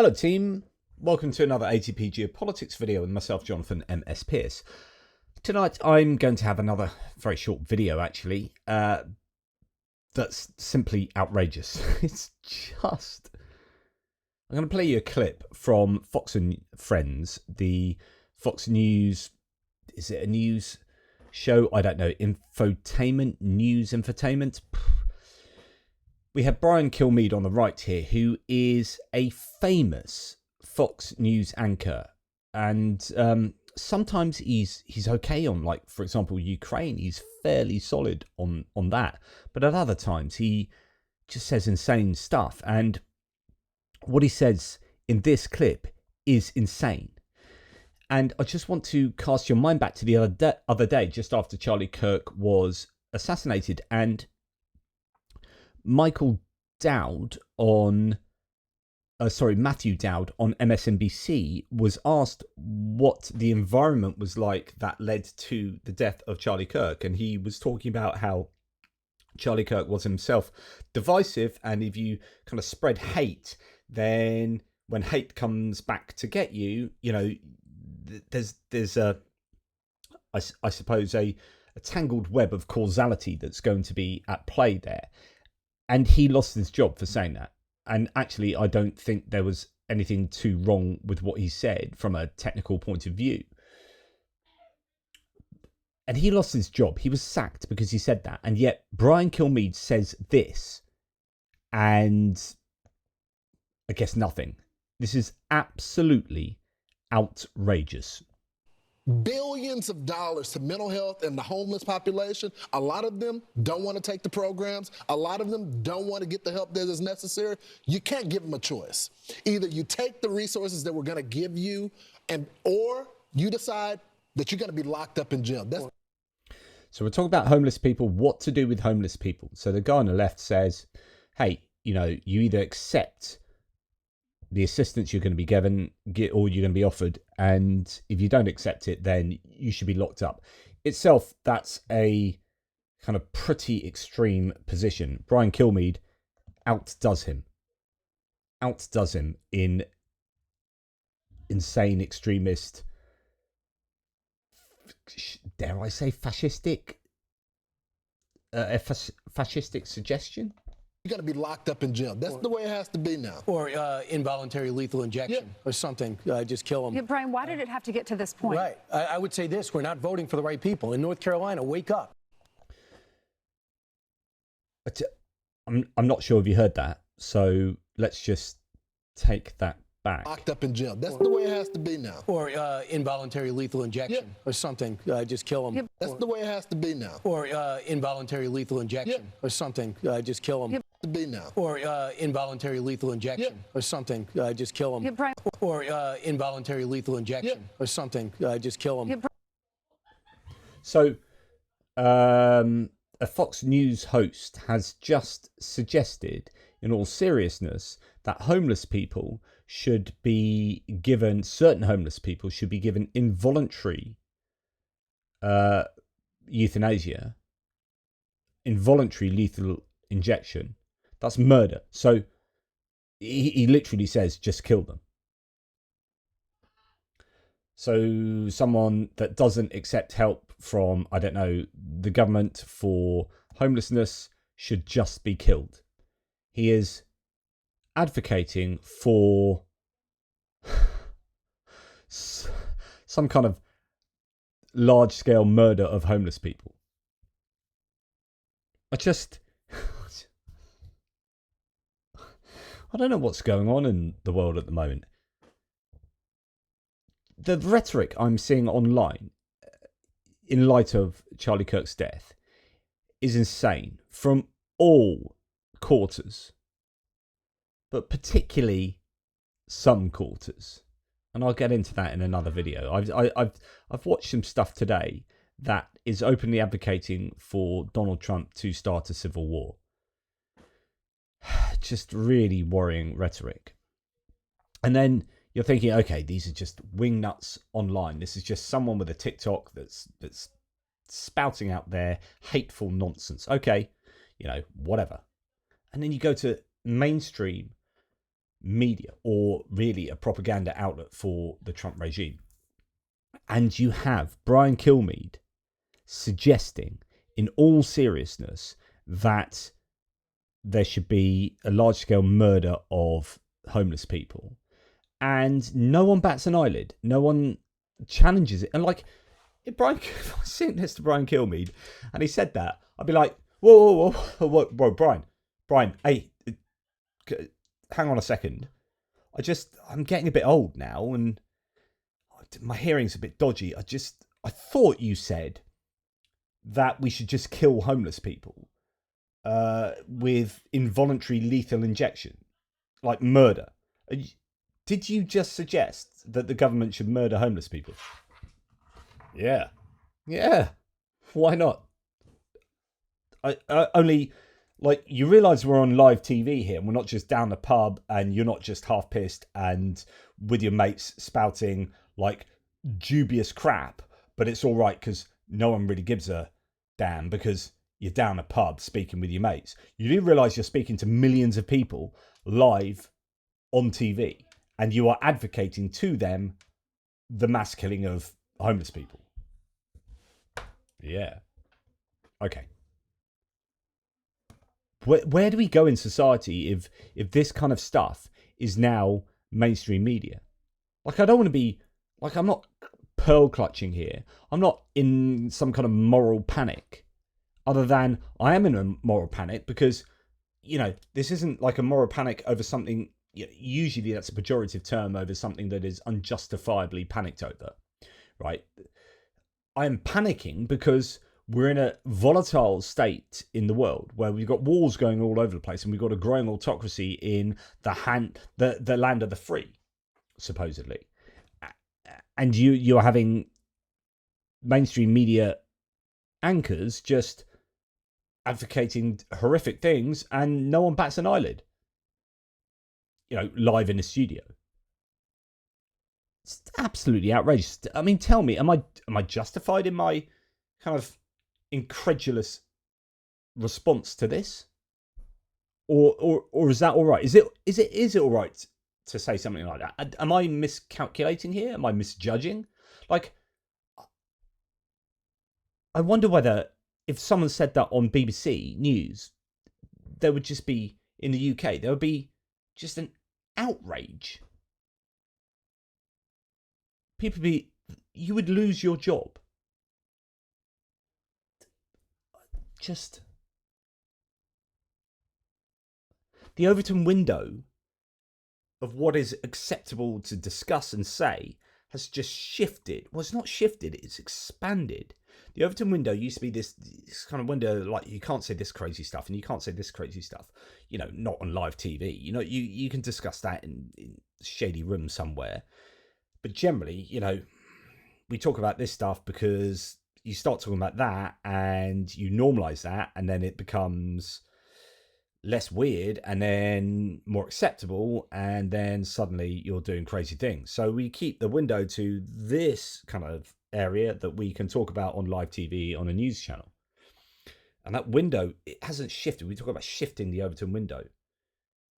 Hello team, welcome to another ATP Geopolitics video with myself, Jonathan M.S. Pearce. Tonight I'm going to have another very short video actually, that's simply outrageous. It's just... I'm going to play you a clip from Fox and Friends, the Fox News, is it a news show? I don't know, infotainment. We have Brian Kilmeade on the right here, who is a famous Fox News anchor, and sometimes he's okay on, like, for example, Ukraine. He's fairly solid on that, but at other times he just says insane stuff, and what he says in this clip is insane. And I just want to cast your mind back to the other day, just after Charlie Kirk was assassinated, and Matthew Dowd on MSNBC was asked what the environment was like that led to the death of Charlie Kirk. And he was talking about how Charlie Kirk was himself divisive. And if you kind of spread hate, then when hate comes back to get you, you know, there's I suppose a tangled web of causality that's going to be at play there. And he lost his job for saying that. And actually, I don't think there was anything too wrong with what he said from a technical point of view. And he lost his job. He was sacked because he said that. And yet Brian Kilmeade says this, and I guess nothing. This is absolutely outrageous. Billions of dollars to mental health and the homeless population. A lot of them don't want to take the programs. A lot of them don't want to get the help that is necessary. You can't give them a choice. Either you take the resources that we're going to give you, or you decide that you're going to be locked up in jail. So we're talking about homeless people, what to do with homeless people. So the guy on the left says, hey, you know, you either accept the assistance you're going to be given, or you're going to be offered, and if you don't accept it, then you should be locked up. Itself, that's a kind of pretty extreme position. Brian Kilmeade outdoes him in insane, extremist, dare I say, fascistic suggestion. You're going to be locked up in jail. That's the way it has to be now. Or involuntary lethal injection or something. Just kill them. Yeah, Brian, why did it have to get to this point? Right. I would say this. We're not voting for the right people. In North Carolina, wake up. I'm not sure if you heard that. So let's just take that back. Locked up in jail. That's the way it has to be now. Or involuntary lethal injection or something. Just kill them. Yeah. That's the way it has to be now. Or involuntary lethal injection or something. Just kill them. Yeah. To be now. Or involuntary lethal injection or something. Just kill them. Yeah, Brian. Or involuntary lethal injection or something. Just kill them. Yeah, So a Fox News host has just suggested, in all seriousness, that homeless people should be given, certain homeless people should be given involuntary euthanasia, involuntary lethal injection. That's murder. So he literally says, just kill them. So someone that doesn't accept help from, I don't know, the government for homelessness should just be killed. He is advocating for some kind of large-scale murder of homeless people. I don't know what's going on in the world at the moment. The rhetoric I'm seeing online in light of Charlie Kirk's death is insane from all quarters, but particularly some quarters. And I'll get into that in another video. I've watched some stuff today that is openly advocating for Donald Trump to start a civil war. Just really worrying rhetoric. And then you're thinking, okay, these are just wingnuts online. This is just someone with a TikTok that's spouting out their hateful nonsense. Okay, you know, whatever. And then you go to mainstream media, or really a propaganda outlet for the Trump regime. And you have Brian Kilmeade suggesting, in all seriousness, that there should be a large-scale murder of homeless people. And no one bats an eyelid. No one challenges it. And like, if I was sitting next to Brian Kilmeade and he said that, I'd be like, whoa, Brian, hey, hang on a second. I'm getting a bit old now and my hearing's a bit dodgy. I thought you said that we should just kill homeless people with involuntary lethal injection, like murder. Did you just suggest that the government should murder homeless people? Yeah. Why not? I only, like, you realise we're on live TV here and we're not just down the pub and you're not just half pissed and with your mates spouting like dubious crap, but it's all right because no one really gives a damn because you're down a pub speaking with your mates. You do realise you're speaking to millions of people live on TV and you are advocating to them the mass killing of homeless people. Yeah. Okay. Where do we go in society if this kind of stuff is now mainstream media? Like, I don't want to be, like, I'm not pearl clutching here. I'm not in some kind of moral panic. Other than I am in a moral panic because, you know, this isn't like a moral panic over something. Usually that's a pejorative term over something that is unjustifiably panicked over, right? I am panicking because we're in a volatile state in the world where we've got wars going all over the place and we've got a growing autocracy in the land of the free, supposedly. And you're having mainstream media anchors just advocating horrific things and no one bats an eyelid. You know, live in a studio. It's absolutely outrageous. I mean, tell me, am I justified in my kind of incredulous response to this, or is that all right? Is it all right to say something like that? Am I miscalculating here? Am I misjudging? Like, I wonder whether if someone said that on BBC News, there would just be, in the UK, there would be just an outrage. You would lose your job. Just the Overton window of what is acceptable to discuss and say has just shifted. Well, it's not shifted, it's expanded. The Overton window used to be this kind of window, like, you can't say this crazy stuff and you can't say this crazy stuff, you know, not on live TV. You know, you can discuss that in shady rooms somewhere. But generally, you know, we talk about this stuff because you start talking about that and you normalize that and then it becomes less weird and then more acceptable and then suddenly you're doing crazy things. So we keep the window to this kind of area that we can talk about on live TV on a news channel. And that window, it hasn't shifted. We talk about shifting the Overton window.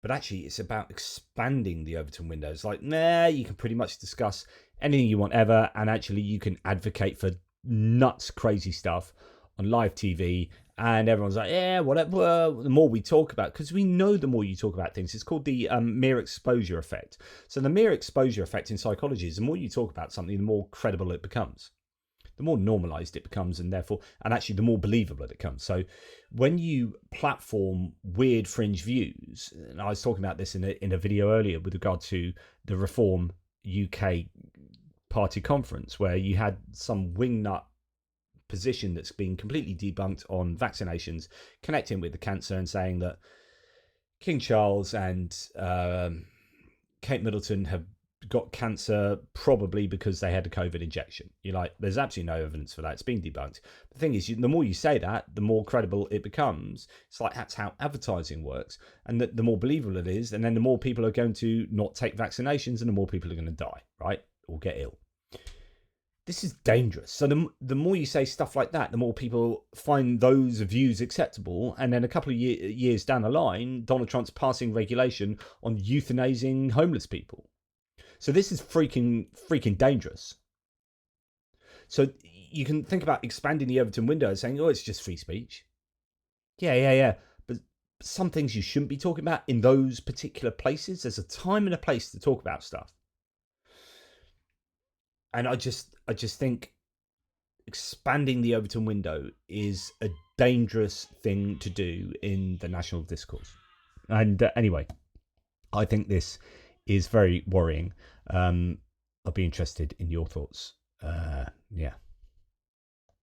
But actually, it's about expanding the Overton window. It's like, nah, you can pretty much discuss anything you want ever. And actually, you can advocate for nuts, crazy stuff on live TV. And everyone's like, yeah, whatever. The more we talk about, because we know the more you talk about things, it's called the mere exposure effect. So the mere exposure effect in psychology is the more you talk about something, the more credible it becomes. The more normalized it becomes, and therefore, and actually the more believable it becomes. So when you platform weird fringe views, and I was talking about this in a video earlier with regard to the Reform UK party conference, where you had some wingnut position that's been completely debunked on vaccinations, connecting with the cancer and saying that King Charles and Kate Middleton have got cancer probably because they had a COVID injection. You're like, there's absolutely no evidence for that. It's been debunked. The thing is, the more you say that, the more credible it becomes. It's like, that's how advertising works. And the more believable it is, and then the more people are going to not take vaccinations and the more people are going to die, right? Or get ill. this is dangerous. So the more you say stuff like that, the more people find those views acceptable. And then a couple of years down the line, Donald Trump's passing regulation on euthanizing homeless people. So this is freaking dangerous. So you can think about expanding the Overton window and saying, oh, it's just free speech. Yeah. But some things you shouldn't be talking about in those particular places. There's a time and a place to talk about stuff. And I just think expanding the Overton window is a dangerous thing to do in the national discourse. And anyway, I think this is very worrying. I'll be interested in your thoughts. Yeah.